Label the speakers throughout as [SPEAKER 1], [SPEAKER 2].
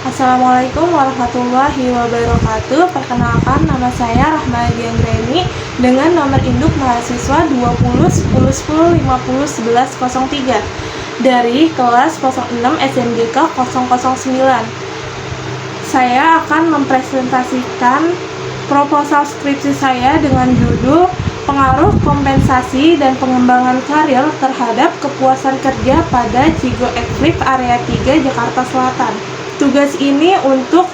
[SPEAKER 1] Assalamualaikum warahmatullahi wabarakatuh. Perkenalkan, nama saya Rahmadi Anggreni dengan nomor induk mahasiswa 20 10 10 50 11 03 dari kelas 06 SMGK 009. Saya akan mempresentasikan proposal skripsi saya dengan judul Pengaruh Kompensasi dan Pengembangan Karir Terhadap Kepuasan Kerja pada Cigo Ekflip Area 3 Jakarta Selatan. Tugas ini untuk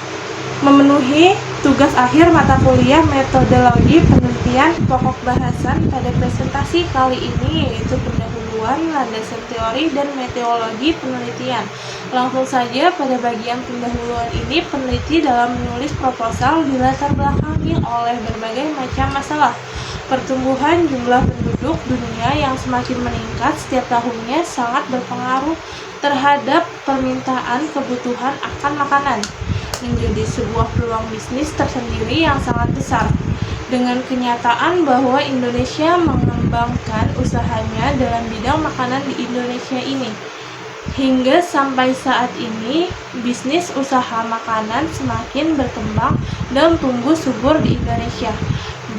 [SPEAKER 1] memenuhi tugas akhir mata kuliah metodologi penelitian. Pokok bahasan pada presentasi kali ini yaitu pendahuluan, landasan teori, dan metodologi penelitian. Langsung saja pada bagian pendahuluan ini, peneliti dalam menulis proposal dilatar belakangi oleh berbagai macam masalah. Pertumbuhan jumlah penduduk dunia yang semakin meningkat setiap tahunnya sangat berpengaruh terhadap permintaan kebutuhan akan makanan, menjadi sebuah peluang bisnis tersendiri yang sangat besar. Dengan kenyataan bahwa Indonesia mengembangkan usahanya dalam bidang makanan di Indonesia ini, hingga sampai saat ini, bisnis usaha makanan semakin berkembang dan tumbuh subur di Indonesia.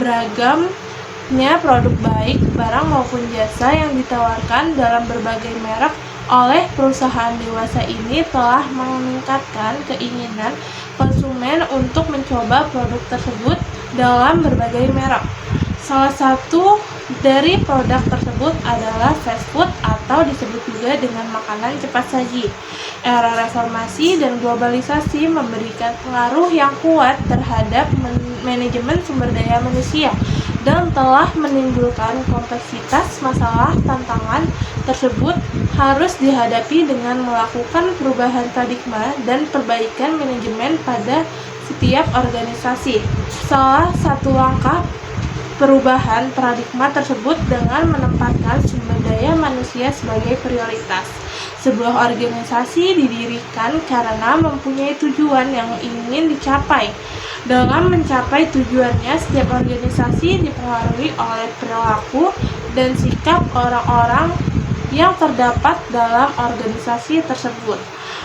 [SPEAKER 1] Beragamnya produk baik, barang maupun jasa yang ditawarkan dalam berbagai merek oleh perusahaan dewasa ini telah meningkatkan keinginan konsumen untuk mencoba produk tersebut dalam berbagai merek. Salah satu dari produk tersebut adalah fast food atau disebut juga dengan makanan cepat saji. Era reformasi dan globalisasi memberikan pengaruh yang kuat terhadap manajemen sumber daya manusia dan telah menimbulkan kompleksitas masalah. Tantangan tersebut harus dihadapi dengan melakukan perubahan paradigma dan perbaikan manajemen pada setiap organisasi. Salah satu langkah perubahan paradigma tersebut dengan menempatkan sumber daya manusia sebagai prioritas. Sebuah organisasi didirikan karena mempunyai tujuan yang ingin dicapai. Dalam mencapai tujuannya, setiap organisasi dipengaruhi oleh perilaku dan sikap orang-orang yang terdapat dalam organisasi tersebut.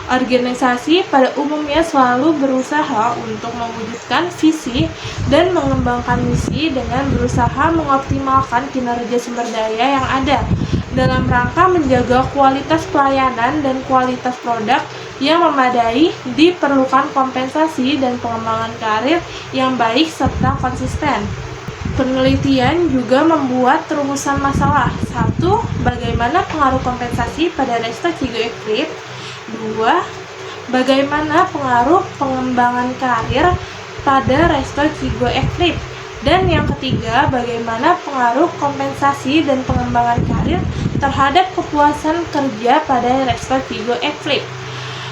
[SPEAKER 1] Organisasi pada umumnya selalu berusaha untuk mewujudkan visi dan mengembangkan misi dengan berusaha mengoptimalkan kinerja sumber daya yang ada dalam rangka menjaga kualitas pelayanan dan kualitas produk yang memadai. Diperlukan kompensasi dan pengembangan karir yang baik serta konsisten. Penelitian juga membuat rumusan masalah. 1. Bagaimana pengaruh kompensasi pada Resto Cigo Ekflip? 2. Bagaimana pengaruh pengembangan karir pada Resto Cigo Ekflip? Dan yang ketiga, bagaimana pengaruh kompensasi dan pengembangan karir terhadap kepuasan kerja pada Resto Cigo Ekflip?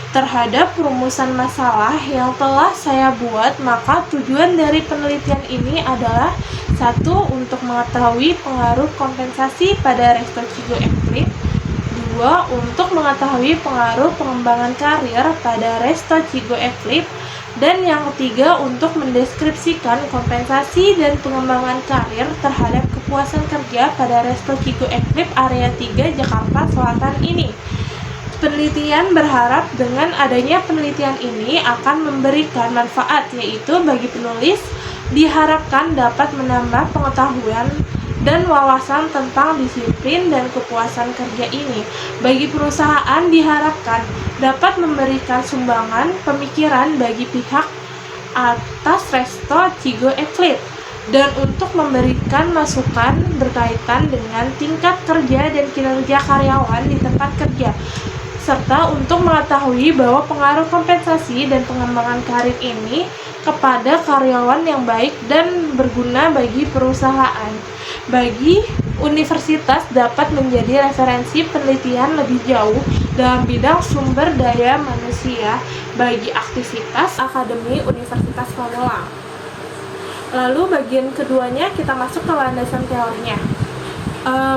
[SPEAKER 1] Terhadap rumusan masalah yang telah saya buat, maka tujuan dari penelitian ini adalah 1. Untuk mengetahui pengaruh kompensasi pada Resto Cigo Ekflip. 2. Untuk mengetahui pengaruh pengembangan karir pada Resto Cigo Ekflip. Dan yang ketiga, untuk mendeskripsikan kompensasi dan pengembangan karir terhadap kepuasan kerja pada Resto Cigo Ekflip Area 3 Jakarta Selatan ini. Penelitian berharap dengan adanya penelitian ini akan memberikan manfaat, yaitu bagi penulis diharapkan dapat menambah pengetahuan dan wawasan tentang disiplin dan kepuasan kerja ini. Bagi perusahaan diharapkan dapat memberikan sumbangan pemikiran bagi pihak atas Resto Cigo Ekflip dan untuk memberikan masukan berkaitan dengan tingkat kerja dan kinerja karyawan di tempat kerja, serta untuk mengetahui bahwa pengaruh kompensasi dan pengembangan karir ini kepada karyawan yang baik dan berguna bagi perusahaan. Bagi universitas dapat menjadi referensi penelitian lebih jauh dalam bidang sumber daya manusia bagi aktivitas akademi Universitas Magelang. Lalu bagian keduanya kita masuk ke landasan teorinya.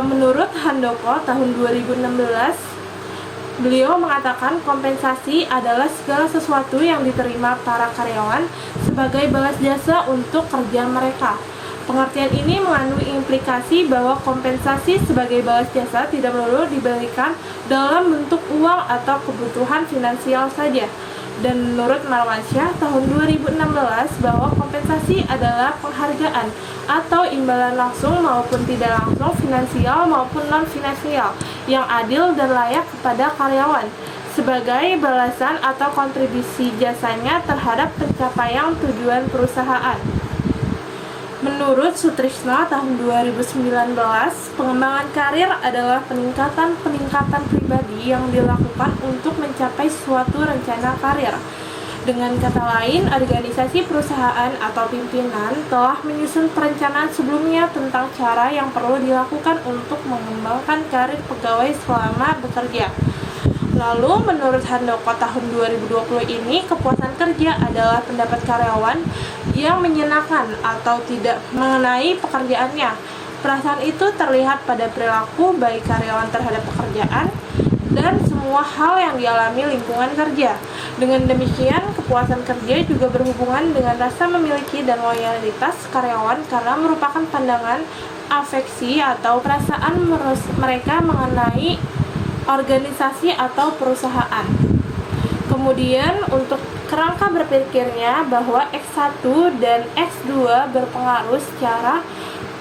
[SPEAKER 1] Menurut Handoko tahun 2016, beliau mengatakan kompensasi adalah segala sesuatu yang diterima para karyawan sebagai balas jasa untuk kerja mereka. Pengertian ini mengandung implikasi bahwa kompensasi sebagai balas jasa tidak melulu diberikan dalam bentuk uang atau kebutuhan finansial saja. Dan menurut Marwansyah tahun 2016 bahwa kompensasi adalah penghargaan atau imbalan langsung maupun tidak langsung, finansial maupun non-finansial, yang adil dan layak kepada karyawan sebagai balasan atau kontribusi jasanya terhadap pencapaian tujuan perusahaan. Menurut Sutrisno tahun 2019, pengembangan karir adalah peningkatan pribadi yang dilakukan untuk mencapai suatu rencana karir. Dengan kata lain, organisasi perusahaan atau pimpinan telah menyusun perencanaan sebelumnya tentang cara yang perlu dilakukan untuk mengembangkan karir pegawai selama bekerja. Lalu, menurut Handoko tahun 2020 ini, kepuasan kerja adalah pendapat karyawan yang menyenangkan atau tidak mengenai pekerjaannya. Perasaan itu terlihat pada perilaku baik karyawan terhadap pekerjaan dan semua hal yang dialami lingkungan kerja. Dengan demikian, kepuasan kerja juga berhubungan dengan rasa memiliki dan loyalitas karyawan karena merupakan pandangan, afeksi, atau perasaan mereka mengenai organisasi atau perusahaan. Kemudian untuk kerangka berpikirnya bahwa X1 dan X2 berpengaruh secara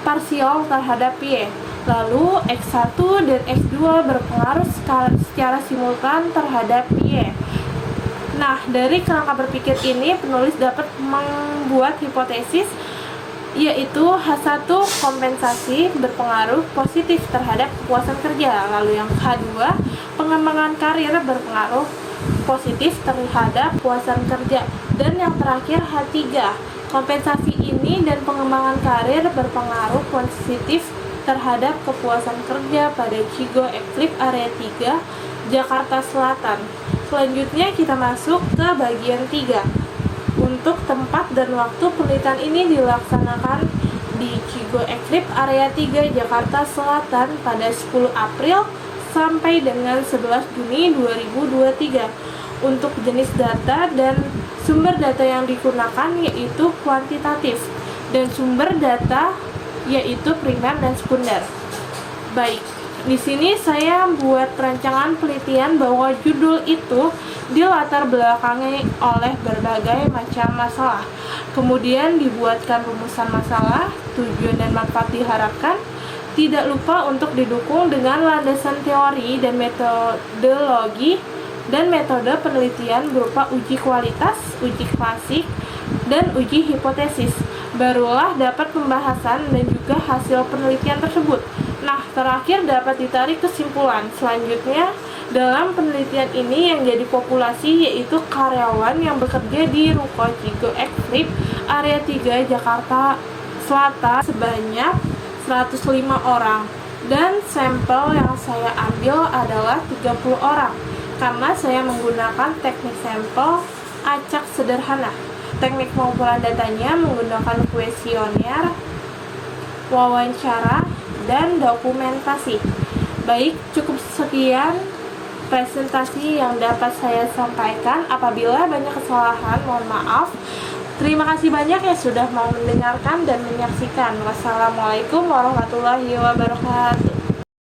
[SPEAKER 1] parsial terhadap Y. Lalu X1 dan X2 berpengaruh secara simultan terhadap Y. Nah, dari kerangka berpikir ini penulis dapat membuat hipotesis yaitu H1 kompensasi berpengaruh positif terhadap kepuasan kerja, lalu yang H2 pengembangan karir berpengaruh positif terhadap kepuasan kerja, dan yang terakhir H3 kompensasi ini dan pengembangan karir berpengaruh positif terhadap kepuasan kerja pada Cigo Eclipse Area 3 Jakarta Selatan. Selanjutnya kita masuk ke bagian 3. Untuk tempat dan waktu penelitian ini dilaksanakan di Cigo Eclipse Area 3 Jakarta Selatan pada 10 April sampai dengan 11 Juni 2023. Untuk jenis data dan sumber data yang digunakan yaitu kuantitatif dan sumber data yaitu primer dan sekunder. Baik, di sini saya buat rancangan penelitian bahwa judul itu dilatar belakangi oleh berbagai macam masalah. Kemudian dibuatkan rumusan masalah, tujuan dan manfaat diharapkan. Tidak lupa untuk didukung dengan landasan teori dan metodologi dan metode penelitian berupa uji kualitas, uji klasik, dan uji hipotesis. Barulah dapat pembahasan dan juga hasil penelitian tersebut. Nah, terakhir dapat ditarik kesimpulan. Selanjutnya, dalam penelitian ini yang jadi populasi yaitu karyawan yang bekerja di Ruko Cigo Eclipse Area 3 Jakarta Selatan sebanyak 105 orang. Dan sampel yang saya ambil adalah 30 orang karena saya menggunakan teknik sampel acak sederhana. Teknik pengumpulan datanya menggunakan kuesioner, wawancara, dan dokumentasi. Baik, cukup sekian presentasi yang dapat saya sampaikan. Apabila banyak kesalahan, mohon maaf. Terima kasih banyak yang sudah mau mendengarkan dan menyaksikan. Wassalamualaikum warahmatullahi wabarakatuh.